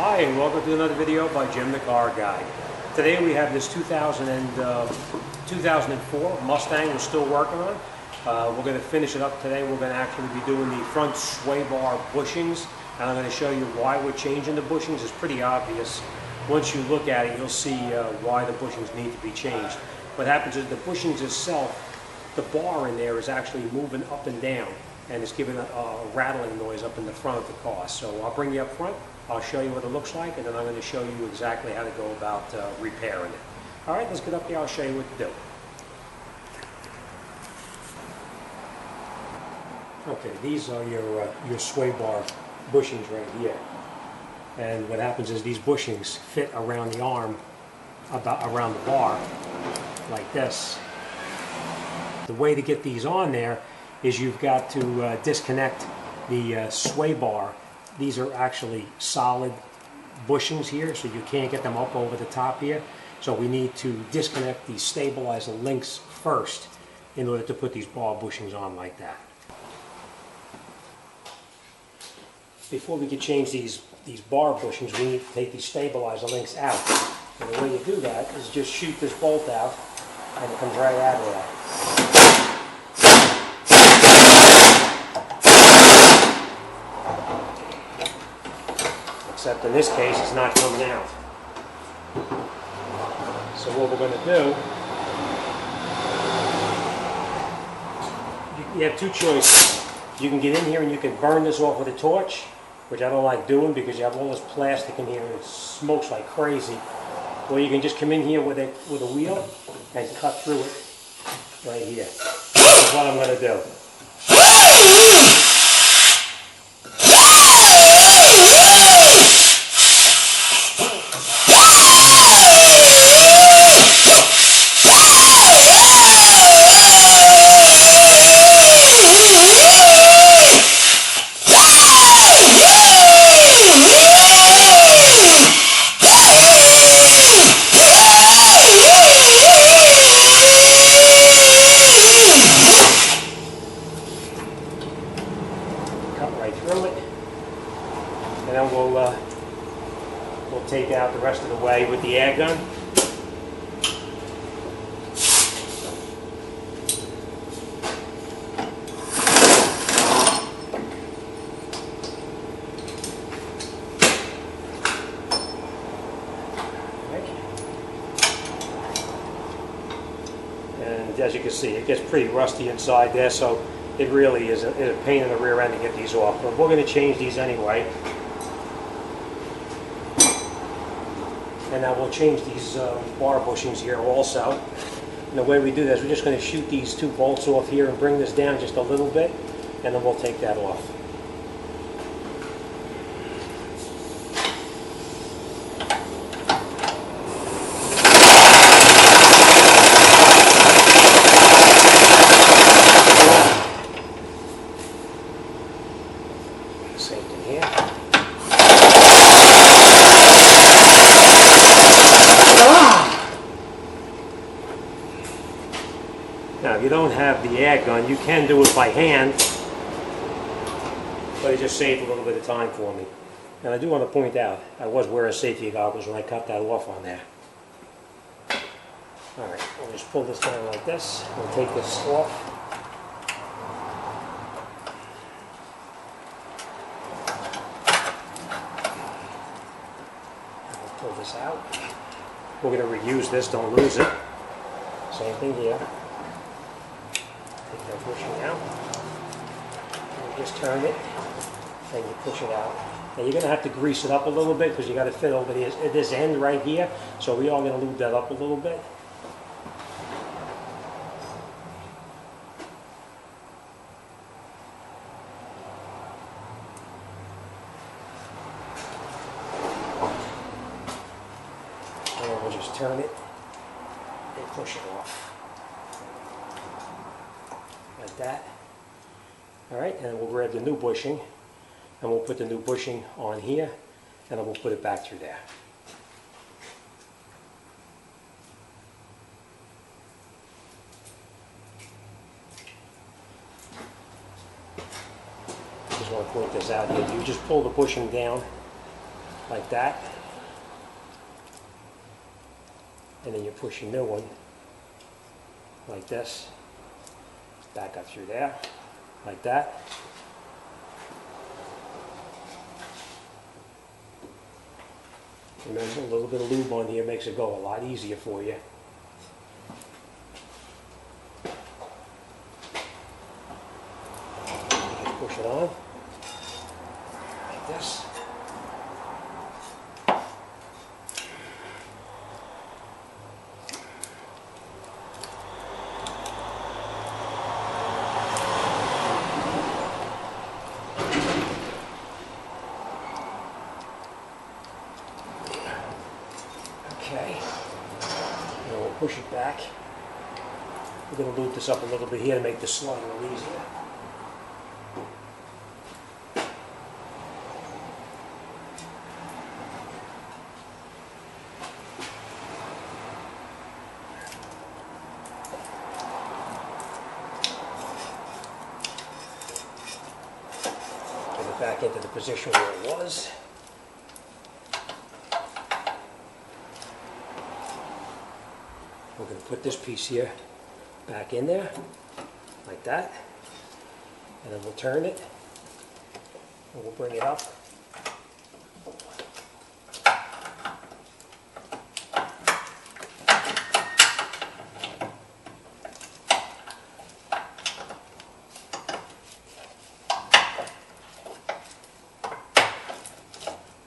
Hi, and welcome to another video by Jimthecarguy. Today we have this 2004 Mustang we're still working on. We're going to finish it up today. We're going to actually be doing the front sway bar bushings, and I'm going to show you why we're changing the bushings. It's pretty obvious. Once you look at it, you'll see why the bushings need to be changed. What happens is the bushings itself, the bar in there is actually moving up and down, and it's giving a rattling noise up in the front of the car. So I'll bring you up front, I'll show you what it looks like, and then I'm going to show you exactly how to go about repairing it. All right, let's get up there, I'll show you what to do. Okay, these are your sway bar bushings right here. And what happens is these bushings fit around the arm, around the bar, like this. The way to get these on there is you've got to disconnect the sway bar. These are actually solid bushings here, so you can't get them up over the top here. So we need to disconnect these stabilizer links first in order to put these bar bushings on like that. Before we can change these bar bushings, we need to take these stabilizer links out. And the way you do that is just shoot this bolt out, and it comes right out of there. Except in this case, it's not coming out. So what we're going to do, you have two choices. You can get in here and you can burn this off with a torch, which I don't like doing because you have all this plastic in here and it smokes like crazy. Or you can just come in here with a wheel and cut through it right here. This is what I'm going to do. Right through it, and then we'll take out the rest of the way with the air gun. And as you can see, it gets pretty rusty inside there, so it really is a pain in the rear end to get these off, but we're going to change these anyway. And now we'll change these bar bushings here also. And the way we do this, we're just going to shoot these two bolts off here and bring this down just a little bit, and then we'll take that off. Same thing here. Now, if you don't have the air gun, you can do it by hand, but it just saved a little bit of time for me. And I do want to point out, I was wearing safety goggles when I cut that off on there. Alright, we'll just pull this down like this. We'll take this off. Pull this out. We're going to reuse this, don't lose it. Same thing here. Take that bushing out. And you just turn it, and you push it out. And you're going to have to grease it up a little bit because you got to fit over this end right here. So we are going to lube that up a little bit. And we'll just turn it and push it off. Like that. Alright, and then we'll grab the new bushing and we'll put the new bushing on here and then we'll put it back through there. Just want to point this out here. You just pull the bushing down like that. And then you push a new one like this, back up through there, like that. Remember, a little bit of lube on here makes it go a lot easier for you. Just push it on, like this. Okay, now we'll push it back. We're going to lube this up a little bit here to make this slide a little easier. Get it back into the position where it was. We're going to put this piece here back in there, like that, and then we'll turn it, and we'll bring it up.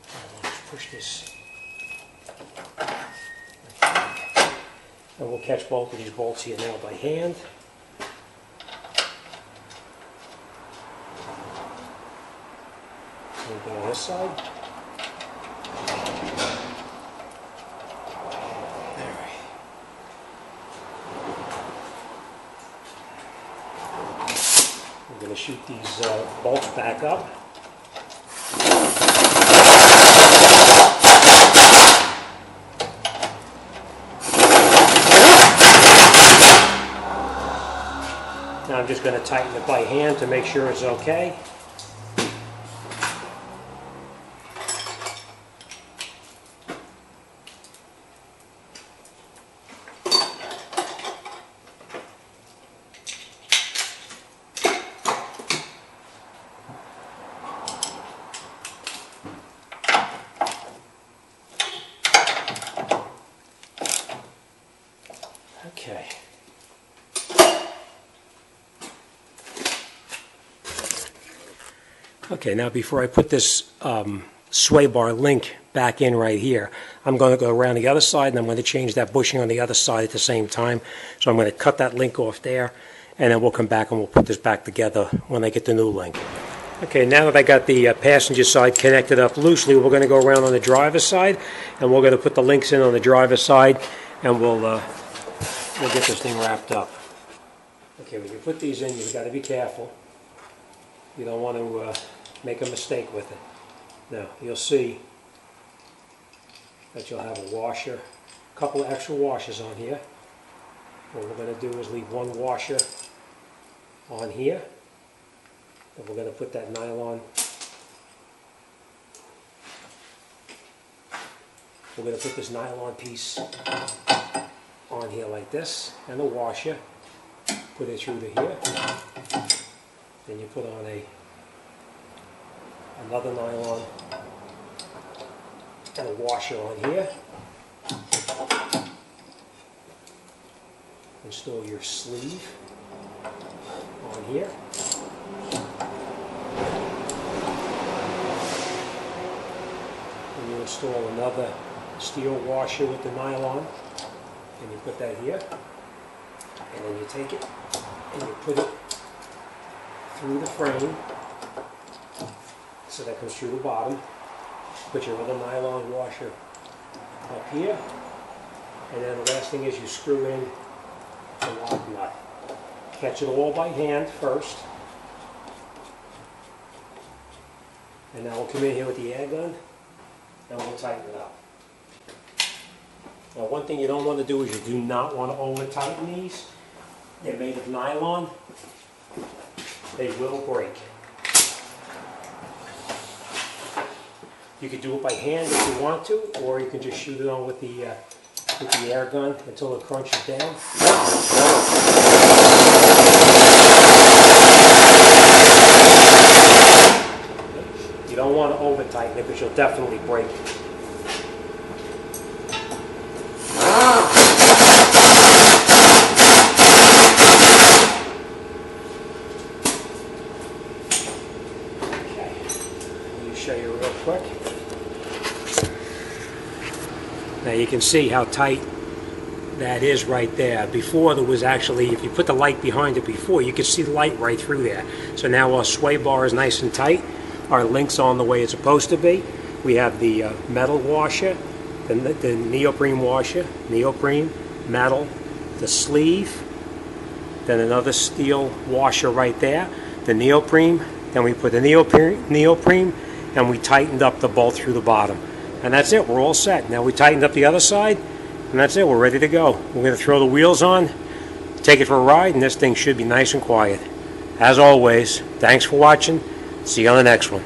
And we'll just push this. And we'll catch both of these bolts here now by hand. Same thing on this side. All right. We're going to shoot these bolts back up. Now I'm just going to tighten it by hand to make sure it's okay. Okay. Okay, now before I put this sway bar link back in right here, I'm going to go around the other side and I'm going to change that bushing on the other side at the same time. So I'm going to cut that link off there, and then we'll come back and we'll put this back together when I get the new link. Okay, now that I got the passenger side connected up loosely, we're going to go around on the driver's side, and we're going to put the links in on the driver's side, and we'll get this thing wrapped up. Okay, when you put these in, you've got to be careful. You don't want to make a mistake with it. Now, you'll see that you'll have a washer, a couple of extra washers on here. What we're going to do is leave one washer on here, and we're going to put that nylon. We're going to put this nylon piece on here like this, and the washer, put it through to here. Then you put on another nylon and a washer on here. Install your sleeve on here. And you install another steel washer with the nylon, and you put that here. And then you take it and you put it through the frame, so that comes through the bottom. Put your other nylon washer up here, and then the last thing is you screw in the lock nut. Catch it all by hand first, and now we'll come in here with the air gun and we'll tighten it up. Now, one thing you don't want to do is you do not want to over tighten these. They're made of nylon. They will break. You could do it by hand if you want to, or you can just shoot it on with the air gun until it crunches down. You don't want to over tighten it because you'll definitely break it. Show you real quick. Now you can see how tight that is right there. Before there was actually, if you put the light behind it before, you could see the light right through there. So now our sway bar is nice and tight. Our link's on the way it's supposed to be. We have the metal washer, the neoprene washer, neoprene, metal, the sleeve, then another steel washer right there, the neoprene, then we put the neoprene, and we tightened up the bolt through the bottom. And that's it, we're all set. Now we tightened up the other side, and that's it, we're ready to go. We're going to throw the wheels on, take it for a ride, and this thing should be nice and quiet. As always, thanks for watching. See you on the next one.